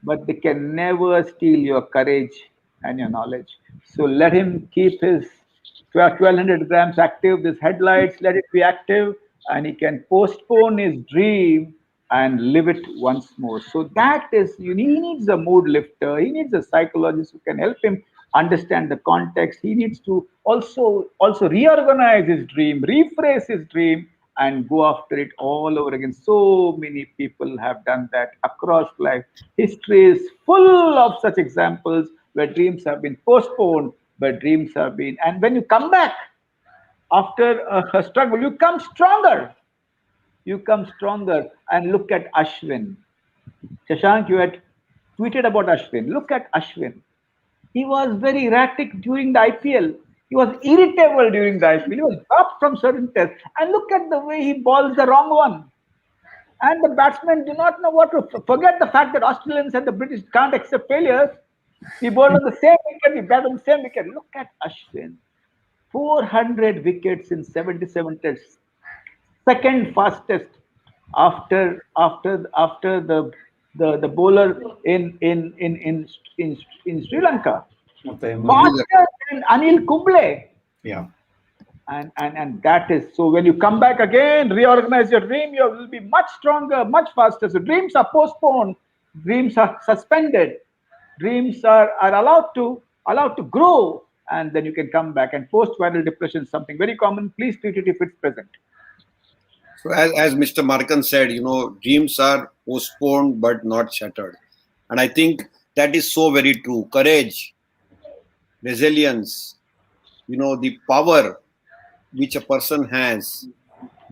S2: but they can never steal your courage and your knowledge. So let him keep his 1200 grams active, these headlights, let it be active, and he can postpone his dream and live it once more. So that is, he needs a mood lifter, he needs a psychologist who can help him understand the context. He needs to also reorganize his dream, rephrase his dream, and go after it all over again. So many people have done that across life. History is full of such examples where dreams have been postponed, where dreams have been, and when you come back after a struggle, you come stronger. You come stronger. And look at Ashwin. Shashank, you had tweeted about Ashwin. Look at Ashwin. He was very erratic during the IPL. He was irritable during the IPL. He was dropped from certain tests. And look at the way he balls the wrong one. And the batsmen do not know what to forget the fact that Australians and the British can't accept failures. He bowled on the same wicket, he batted on the same wicket. Look at Ashwin. 400 wickets in 77 tests. Second fastest after the bowler in Sri Lanka,
S1: Okay,
S2: faster than Anil Kumble.
S1: yeah.
S2: And that is so when you come back again, reorganize your dream, you will be much stronger, much faster. So dreams are postponed, dreams are suspended, dreams are allowed to grow, and then you can come back. And post-viral depression is something very common. Please treat it if it's present.
S3: So as Mr. Markan said, dreams are postponed but not shattered. And I think that is so very true. Courage, resilience, the power which a person has,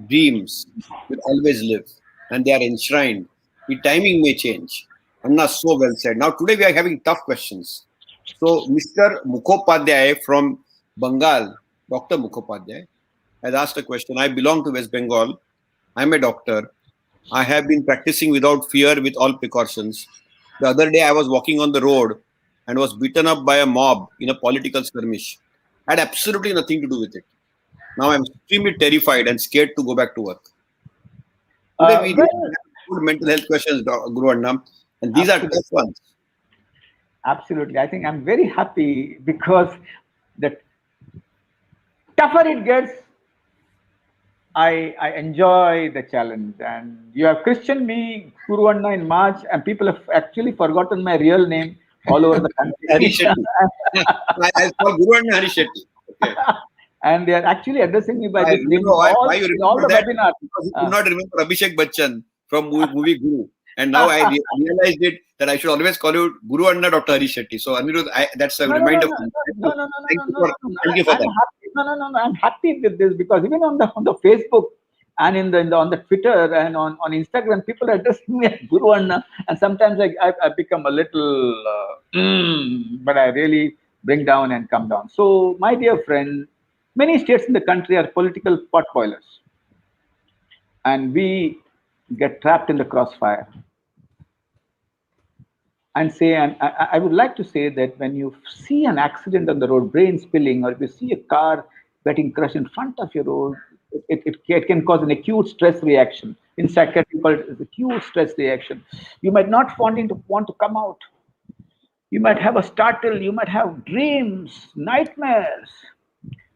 S3: dreams will always live and they are enshrined. The timing may change. Anna, so well said. Now, today we are having tough questions. So, Mr. Mukhopadhyay from Bengal, Dr. Mukhopadhyay, has asked a question. I belong to West Bengal. I'm a doctor. I have been practicing without fear with all precautions. The other day, I was walking on the road and was beaten up by a mob in a political skirmish. Had absolutely nothing to do with it. Now I'm extremely terrified and scared to go back to work. Today we really
S2: Well,
S3: have good mental health questions, Guru Annam, and these are
S2: absolutely.
S3: tough ones.
S2: Absolutely. I think I'm very happy because the tougher it gets, I enjoy the challenge. And you have christened me Guru Anna in March, and people have actually forgotten my real name all over the
S3: Harish
S2: country.
S3: Shetty. I call Guru and Harish Shetty. Okay.
S2: And they are actually addressing me by
S3: I,
S2: this
S3: you
S2: name
S3: know why you
S2: in all
S3: remember
S2: the
S3: that?
S2: webinars.
S3: Because you could
S2: Uh,
S3: not remember Abhishek Bachchan from movie Guru. And now I realized it that I should always call you Guru Anna Dr. Harish Shetty. So Anirudh, that's a
S2: No, no, no,
S3: reminder
S2: no,
S3: for me.
S2: no, no, no, no,
S3: Thank
S2: no,
S3: you
S2: no,
S3: for,
S2: no, no.
S3: thank you for
S2: I'm
S3: that.
S2: happy. No, no, no, no. I'm happy with this because even on the Facebook and in the on the Twitter and on Instagram, people are addressing me as Guru Anna, and sometimes I become a little, but I really bring down and come down. So, my dear friend, many states in the country are political pot boilers, and we get trapped in the crossfire. And I would like to say that when you see an accident on the road, brain spilling, or if you see a car getting crushed in front of your road, it can cause an acute stress reaction. In psychiatry, called it acute stress reaction. You might not want to come out. You might have a startle. You might have dreams, nightmares.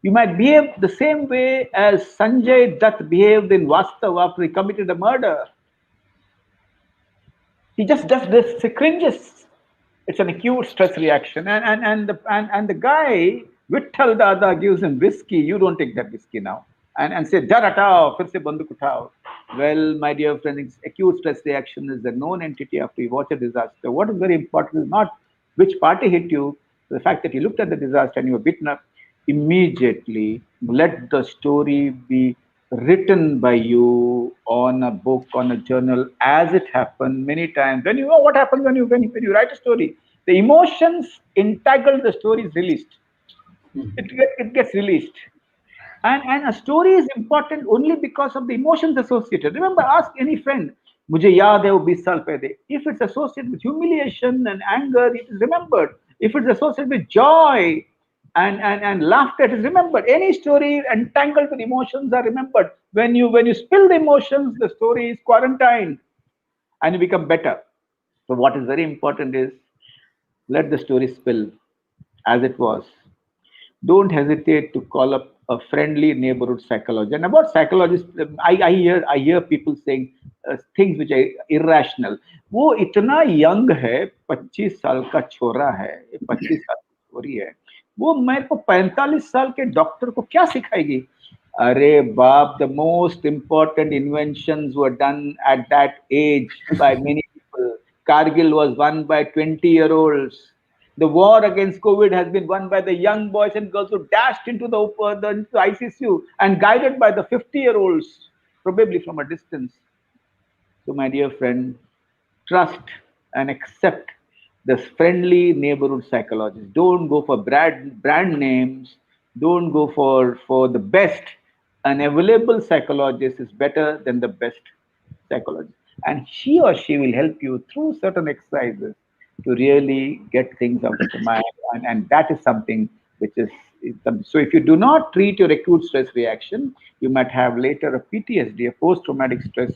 S2: You might behave the same way as Sanjay Dutt behaved in Vastav after he committed a murder. He just does this, he cringes. It's an acute stress reaction. And the guy, Vittal Dada, gives him whiskey. You don't take that whiskey now. And say, Jar hatao, fir se banduk uthao. Well, my dear friends, acute stress reaction is a known entity after you watch a disaster. What is very important is not which party hit you, the fact that you looked at the disaster and you were beaten up. Immediately let the story be written by you on a book, on a journal, as it happened many times. When you know what happens when you write a story, the emotions entangled, the story is released. It gets released. And a story is important only because of the emotions associated. Remember, ask any friend, मुझे याद है वो 20 साल पहले. If it's associated with humiliation and anger, it is remembered. If it's associated with joy and laughter, it is remembered. Any story entangled with emotions are remembered. When you spill the emotions, the story is quarantined and you become better. So what is very important is let the story spill as it was. Don't hesitate to call up a friendly neighborhood psychologist. And about psychologists, I hear people saying things which are irrational. वो इतना young है, 25 साल का छोरा है, 25 साल की छोरी है, वो मेरे को 45 साल के डॉक्टर को क्या सिखाएगी? अरे बाप, the most important inventions were done at that age by many people. Kargil was won by 20-year-olds. The war against COVID has been won by the young boys and girls who dashed into the ICCU and guided by the 50-year-olds, probably from a distance. So, my dear friend, trust and accept this friendly neighborhood psychologist. Don't go for brand names. Don't go for the best. An available psychologist is better than the best psychologist. And he or she will help you through certain exercises to really get things out of the mind. And that is something which is so if you do not treat your acute stress reaction, you might have later a PTSD, a post-traumatic stress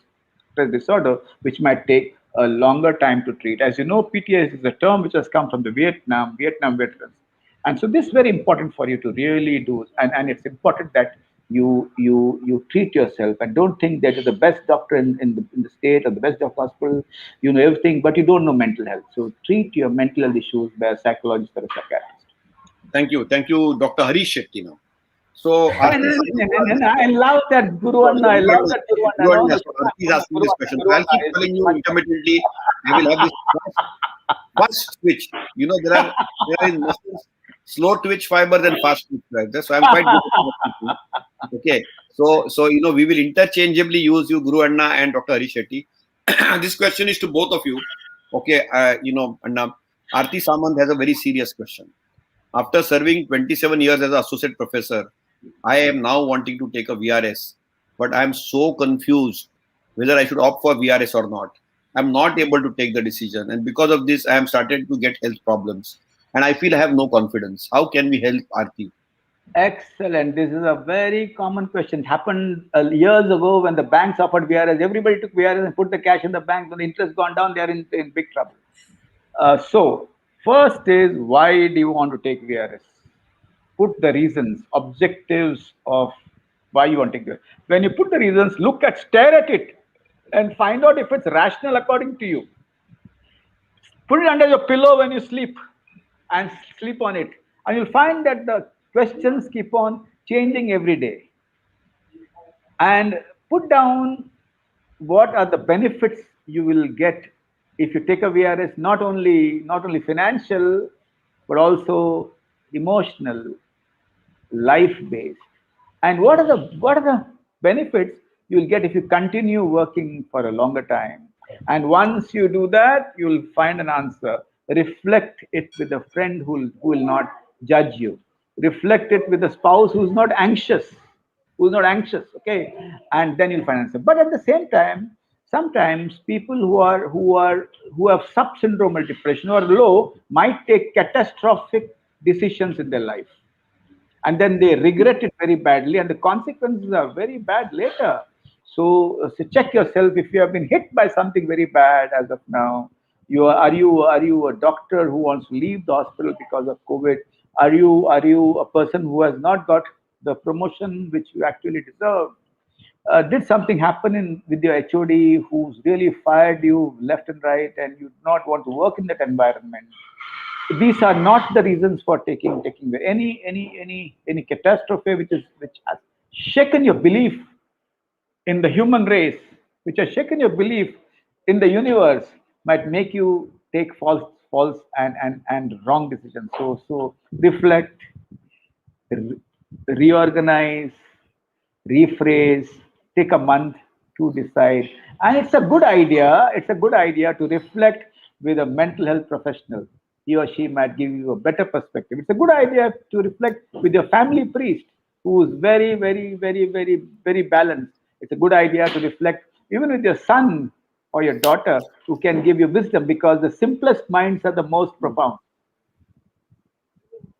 S2: stress disorder, which might take a longer time to treat. As you know, PTS is a term which has come from the Vietnam veterans. And so this is very important for you to really do, and it's important that you treat yourself and don't think that you're the best doctor in the state or the best doctor hospital, you know everything, but you don't know mental health. So treat your mental health issues by a psychologist or a psychiatrist.
S3: Thank you, Dr. Harish Shetty. Now, so
S2: And,
S3: Arti
S2: and I love that Guru Anna. I love that Guru Anna. No, no,
S3: Arti is asking
S2: Guru
S3: this
S2: Anna,
S3: question.
S2: Guru
S3: I'll
S2: Anna
S3: keep
S2: is
S3: telling you
S2: much better.
S3: intermittently. I will have this fast twitch. There is slow twitch fibers and fast twitch fibers. So I'm quite good at that. Okay. So we will interchangeably use you, Guru Anna and Dr. Harish Shetty. This question is to both of you. Okay. Anna, Arti Samant has a very serious question. After serving 27 years as an associate professor, I am now wanting to take a VRS, but I am so confused whether I should opt for VRS or not. I'm not able to take the decision, and because of this, I am started to get health problems, and I feel I have no confidence. How can we help Arti?
S2: Excellent. This is a very common question. It happened years ago when the banks offered VRS. Everybody took VRS and put the cash in the bank. When the interest gone down, they are in big trouble. So, first is, why do you want to take VRS? Put the reasons, objectives of why you want to take it. When you put the reasons, stare at it, and find out if it's rational according to you. Put it under your pillow when you sleep, and sleep on it, and you'll find that the questions keep on changing every day. And put down what are the benefits you will get if you take a VRS, not only financial, but also emotional, life based. And what are the benefits you'll get if you continue working for a longer time? And once you do that, you'll find an answer. Reflect it with a friend who will not judge you. Reflect it with a spouse who's not anxious, okay? And then you'll find an answer. But at the same time, sometimes people who have subsyndromal depression or low might take catastrophic decisions in their life, and then they regret it very badly, and the consequences are very bad later. So check yourself if you have been hit by something very bad as of now. Are you a doctor who wants to leave the hospital because of COVID? Are you a person who has not got the promotion which you actually deserve? Did something happen with your HOD who's really fired you left and right, and you do not want to work in that environment? These are not the reasons for taking any catastrophe which has shaken your belief in the human race, which has shaken your belief in the universe, might make you take false and wrong decisions. So reflect, re- reorganize, rephrase, take a month to decide. And it's a good idea to reflect with a mental health professional. He or she might give you a better perspective. It's a good idea to reflect with your family priest, who is very, very, very, very, very balanced. It's a good idea to reflect even with your son or your daughter, who can give you wisdom, because the simplest minds are the most profound.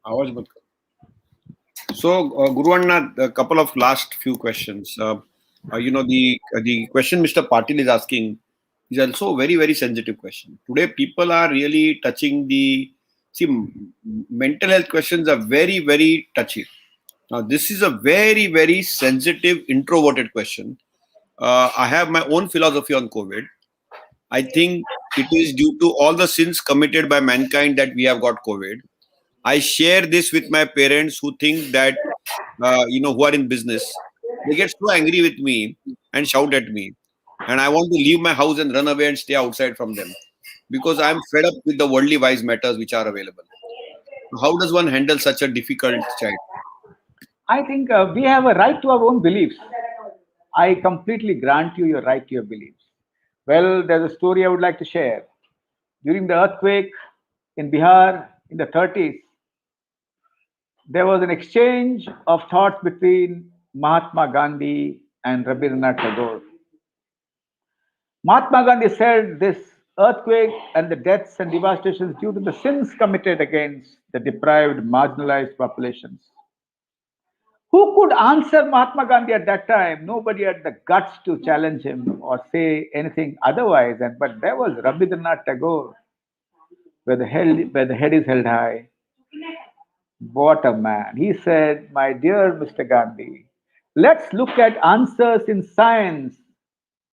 S3: आवाज मत करो. So, Guru Anna, a couple of last few questions. The question Mr. Patil is asking is also a very, very sensitive question. Today, people are really touching mental health questions are very, very touchy. Now, this is a very, very sensitive, introverted question. I have my own philosophy on COVID. I think it is due to all the sins committed by mankind that we have got COVID. I share this with my parents who think that, who are in business. They get so angry with me and shout at me. And I want to leave my house and run away and stay outside from them because I'm fed up with the worldly wise matters which are available. How does one handle such a difficult child?
S2: I think we have a right to our own beliefs. I completely grant you your right to your beliefs. Well, there's a story I would like to share. During the earthquake in Bihar in the 30s, there was an exchange of thoughts between Mahatma Gandhi and Rabindranath Tagore. Mahatma Gandhi said this earthquake and the deaths and devastations due to the sins committed against the deprived, marginalized populations. Who could answer Mahatma Gandhi at that time? Nobody had the guts to challenge him or say anything otherwise. And but there was Rabindranath Tagore, where the head is held high. What a man! He said, "My dear Mr. Gandhi, let's look at answers in science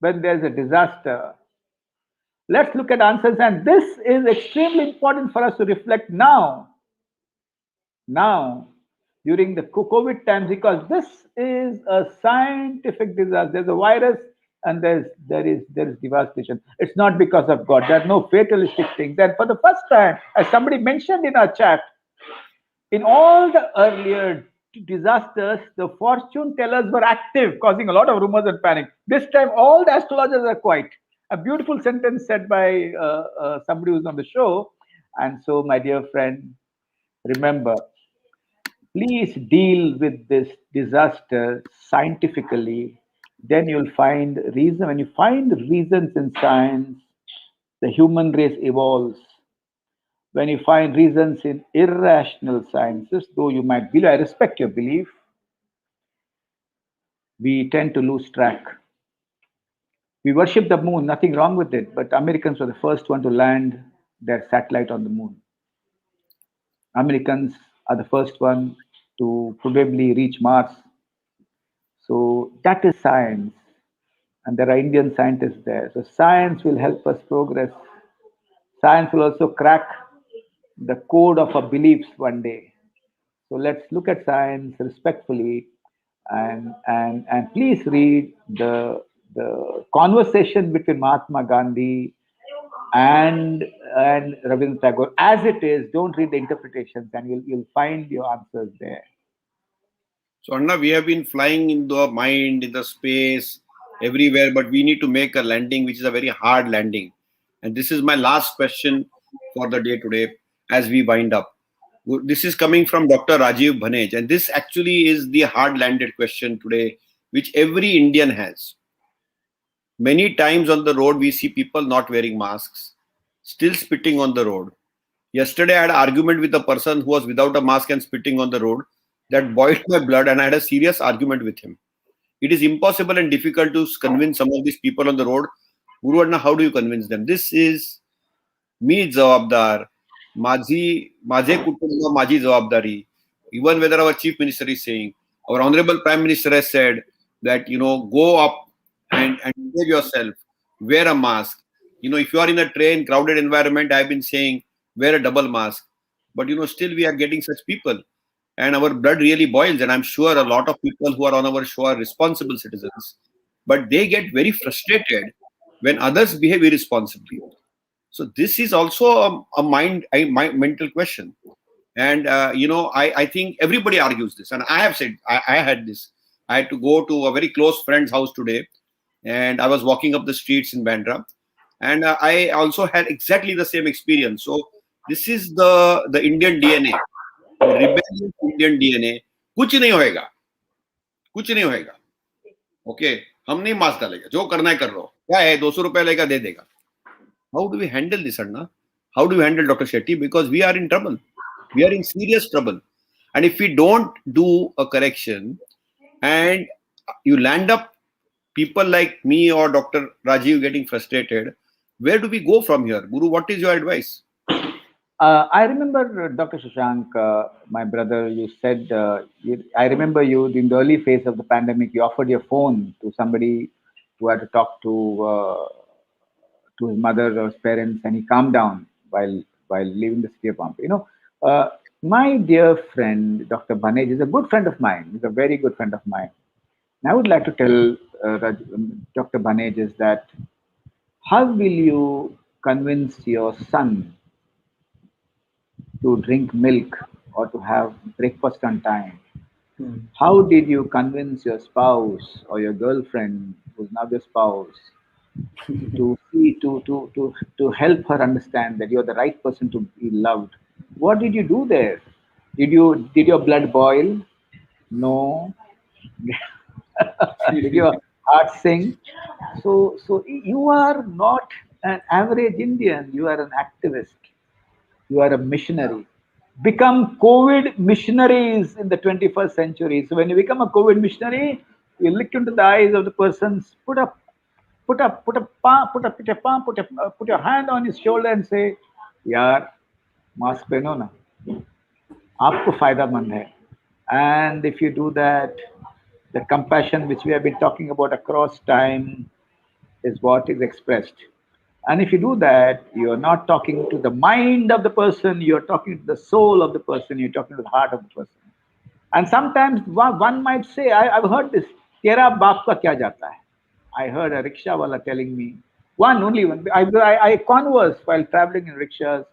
S2: when there's a disaster. Let's look at answers, and this is extremely important for us to reflect now during the COVID times, because this is a scientific disaster. There's a virus and there is devastation. It's not because of God. There are no fatalistic things. And for the first time, as somebody mentioned in our chat, in all the earlier disasters, the fortune tellers were active, causing a lot of rumors and panic. This time, all the astrologers are quiet. A beautiful sentence said by somebody who's on the show. And so, my dear friend, remember, please deal with this disaster scientifically. Then you'll find reason. When you find reasons in science, the human race evolves. When you find reasons in irrational sciences, though you might believe, I respect your belief, we tend to lose track. We worship the moon, nothing wrong with it, but Americans were the first one to land their satellite on the moon. Americans are the first one to probably reach Mars. So that is science. And there are Indian scientists there. So science will help us progress. Science will also crack the code of our beliefs one day. So let's look at science respectfully, and please read the conversation between Mahatma Gandhi and Rabindranath Tagore as it is. Don't read the interpretations, and you'll find your answers there.
S3: So, Anna, we have been flying in the mind, in the space, everywhere, but we need to make a landing, which is a very hard landing. And this is my last question for the day today as we wind up. This is coming from Dr. Rajiv Bhanej, and this actually is the hard landed question today, which every Indian has. Many times on the road, we see people not wearing masks, still spitting on the road. Yesterday, I had an argument with a person who was without a mask and spitting on the road that boiled my blood, and I had a serious argument with him. It is impossible and difficult to convince some of these people on the road. Guru Anna, how do you convince them? This is me jawabdar, माझे कुटुंब माझी जवाबदारी. Even whether our chief minister is saying, our honorable prime minister has said that, go up and save yourself, wear a mask. If you are in a train, crowded environment, I've been saying, wear a double mask. But, still we are getting such people. And our blood really boils. And I'm sure a lot of people who are on our show are responsible citizens. But they get very frustrated when others behave irresponsibly. So this is also a mental question. And, I think everybody argues this. And I have said, I had this. I had to go to a very close friend's house today. And I was walking up the streets in Bandra. And I also had exactly the same experience. So this is the Indian DNA, the rebellious Indian DNA. कुछ नहीं होएगा, कुछ नहीं होएगा. Okay, हम नहीं mask डालेगा, जो करना है कर लो. क्या है, 200 रुपए लेगा दे देगा. How do we handle this, Anna? How do we handle Dr. Shetty? Because we are in trouble. We are in serious trouble. And if we don't do a correction and you land up people like me or Dr. Rajiv getting frustrated, where do we go from here? Guru, what is your advice?
S2: I remember, Dr. Shashank, my brother, you said, I remember you in the early phase of the pandemic, you offered your phone to somebody who had to talk to his mother or his parents, and he calmed down while leaving the city of Bombay. My dear friend, Dr. Banej, is a good friend of mine. He's a very good friend of mine. And I would like to tell Dr. Banej is that how will you convince your son to drink milk or to have breakfast on time? How did you convince your spouse or your girlfriend, who's now your spouse, to see to help her understand that you're the right person to be loved? What did you do there? Did your blood boil? No. Did your heart sing? So you are not an average Indian. You are an activist. You are a missionary. become COVID missionaries in the 21st century. So when you become a COVID missionary, you look into the eyes of the persons, put your hand on his shoulder and say, "Yaar, mask pehno na, आपको फायदामंद है." And if you do that, the compassion which we have been talking about across time is what is expressed. And if you do that, you're not talking to the mind of the person, you're talking to the soul of the person, you're talking to the heart of the person. And sometimes one might say, I've heard this, Tera baap ka kya jata hai? I heard a rickshaw wala telling me, one only one. I converse while traveling in rickshaws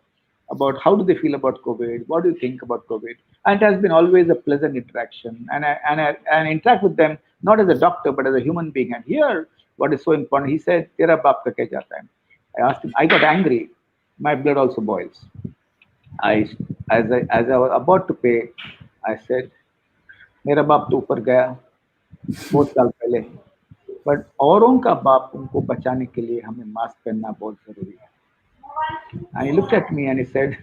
S2: about how do they feel about COVID, what do you think about COVID, and it has been always a pleasant interaction. And I interact with them not as a doctor but as a human being. And here, what is so important, he said, "Tera baap ka kya jata hai?" I asked him. I got angry. My blood also boils. I, as I was about to pay, I said, मेरा बाप तो ऊपर गया बहुत साल पहले, but औरों का बाप उनको बचाने के लिए हमें मास्क पहनना बहुत जरूरी है. And he looked at me and he said,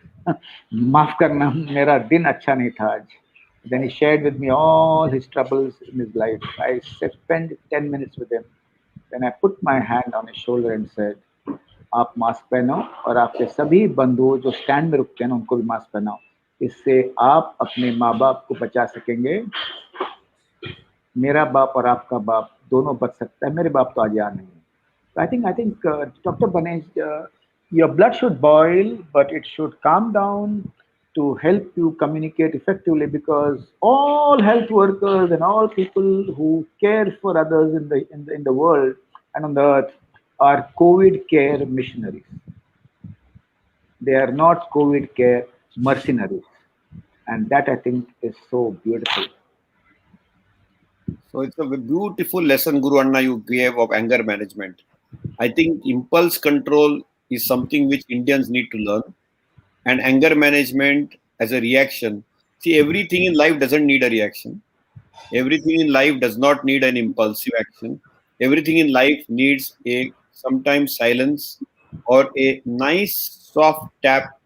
S2: माफ करना, मेरा दिन अच्छा नहीं था आज. Then he shared with me all his troubles in his life. I spent 10 minutes with him. Then I put my hand on his shoulder and said, आप mask पहनो और आपके सभी बंधु जो स्टैंड में रुकते हैं उनको भी मास्क पहनाओ. इससे आप अपने माँ बाप को बचा सकेंगे. मेरा बाप और आपका बाप दोनों बच सकता है. मेरे बाप तो आज यहाँ नहीं है. I think Dr. Banesh, your blood should boil, but it should calm down to help you communicate effectively, because all health workers and all people who care for others in the world and on the earth are COVID care missionaries. They are not COVID care mercenaries, and that I think is so beautiful.
S3: So it's a beautiful lesson, Guru Anna, you gave of anger management. I think impulse control is something which Indians need to learn, and anger management as a reaction. See, everything in life doesn't need a reaction. Everything in life does not need an impulsive action. Everything in life needs a sometimes silence or a nice soft tap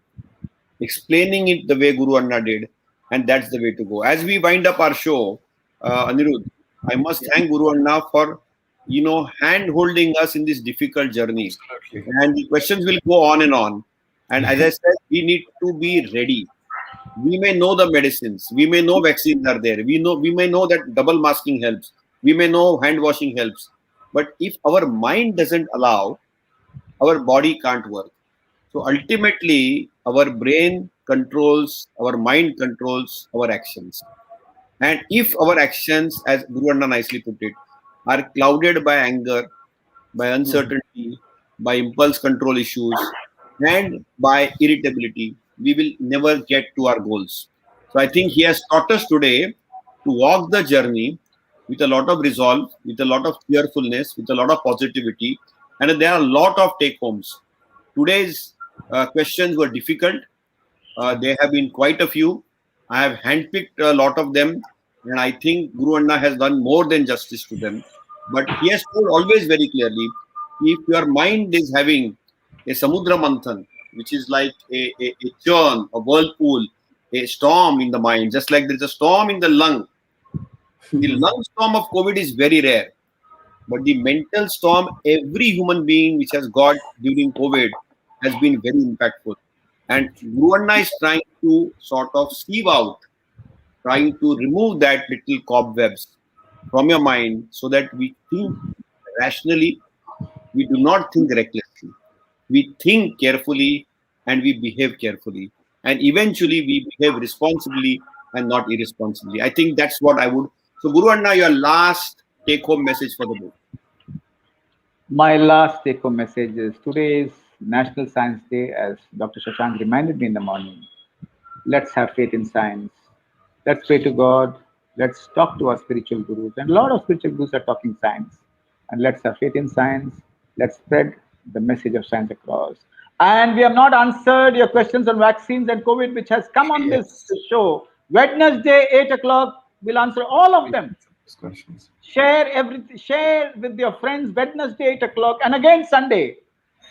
S3: explaining it the way Guru Anna did, and that's the way to go. As we wind up our show, Anirudh, I must thank Guru Anna for hand holding us in this difficult journey.
S1: Absolutely.
S3: And the questions will go on and on. And as I said, we need to be ready. We may know the medicines, we may know vaccines are there, we may know that double masking helps, we may know hand washing helps, but if our mind doesn't allow, our body can't work. So ultimately, our brain controls, our mind controls our actions. And if our actions, as Guru Anna nicely put it, are clouded by anger, by uncertainty, by impulse control issues, and by irritability, we will never get to our goals. So I think he has taught us today to walk the journey with a lot of resolve, with a lot of cheerfulness, with a lot of positivity, and there are a lot of take homes. Today's questions were difficult. There have been quite a few. I have handpicked a lot of them, and I think Guru Anna has done more than justice to them. But he has told always very clearly, if your mind is having a samudra manthan, which is like a churn, a whirlpool, a storm in the mind, just like there is a storm in the lung. The lung storm of COVID is very rare, but the mental storm every human being which has got during COVID has been very impactful. And Guru Anna is trying to sort of sieve out, trying to remove that little cobwebs from your mind so that we think rationally, we do not think recklessly. We think carefully and we behave carefully. And eventually we behave responsibly and not irresponsibly. I think that's what I would. So, Guru Anna, your last take home message for the day.
S2: My last take home message is today is National Science Day, as Dr. Shashank reminded me in the morning. Let's have faith in science. Let's pray to God. Let's talk to our spiritual gurus. And a lot of spiritual gurus are talking science. And let's have faith in science. Let's spread the message of science across. And we have not answered your questions on vaccines and COVID, which has come on this
S1: Yes.
S2: show. Wednesday, 8 o'clock, we'll answer all of them.
S1: Questions.
S2: Share everything. Share with your friends. Wednesday, 8 o'clock, and again Sunday.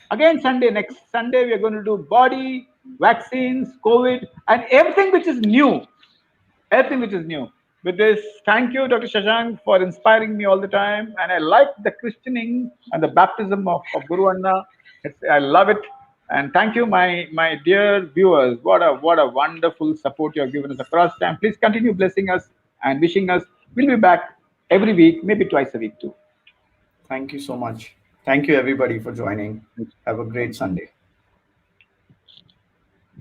S2: Again Sunday. Next Sunday, we are going to do body, vaccines, COVID, and everything which is new, everything which is new. With this, thank you, Dr. Shashank, for inspiring me all the time. And I like the christening and the baptism of Guru Anna. I love it. And thank you, my dear viewers. What a wonderful support you have given us across time. Please continue blessing us and wishing us. We'll be back every week, maybe twice a week too.
S1: Thank you so much. Thank you, everybody, for joining. Have a great Sunday.